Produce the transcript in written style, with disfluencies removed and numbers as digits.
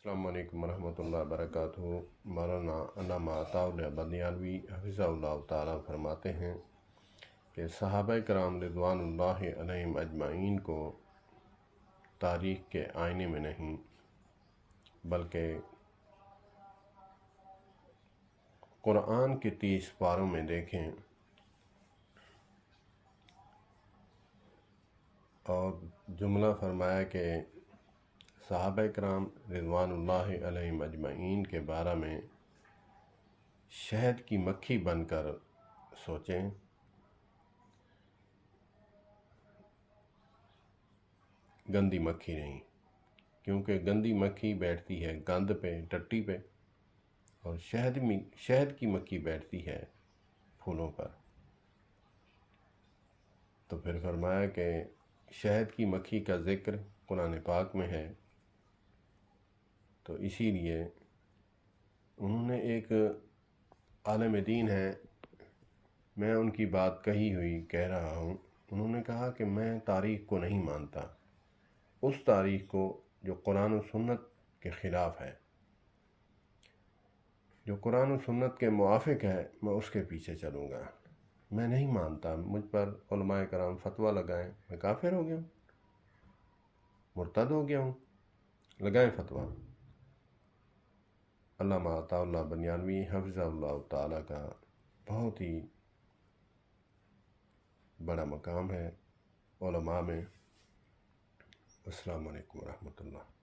السلام علیکم ورحمۃ اللہ وبرکاتہ۔ مولانا علامہ عطاء اللہ بندیالوی حفظہ اللہ تعالیٰ فرماتے ہیں کہ صحابہ کرام رضوان اللہ علیہم اجمعین کو تاریخ کے آئینے میں نہیں بلکہ قرآن کے 30 پاروں میں دیکھیں اور جملہ فرمایا کہ صحابہ کرام رضوان اللہ علیہم اجمعین کے بارے میں شہد کی مکھی بن کر سوچیں، گندی مکھی نہیں، کیونکہ گندی مکھی بیٹھتی ہے گند پہ، ٹٹی پہ، اور شہد کی مکھی بیٹھتی ہے پھولوں پر۔ تو پھر فرمایا کہ شہد کی مکھی کا ذکر قرآن پاک میں ہے، تو اسی لیے انہوں نے ایک عالم دین ہے، میں ان کی بات کہہ رہا ہوں، انہوں نے کہا کہ میں تاریخ کو نہیں مانتا، اس تاریخ کو جو قرآن و سنت کے خلاف ہے، جو قرآن و سنت کے موافق ہے، میں اس کے پیچھے چلوں گا۔ میں نہیں مانتا مجھ پر علماء کرام فتویٰ لگائیں، میں کافر ہو گیا ہوں، مرتد ہو گیا ہوں، لگائیں فتویٰ۔ علامہ عطاء اللہ بندیالوی حفظہ اللہ تعالیٰ کا بہت ہی بڑا مقام ہے علماء میں۔ السلام علیکم ورحمۃ اللہ۔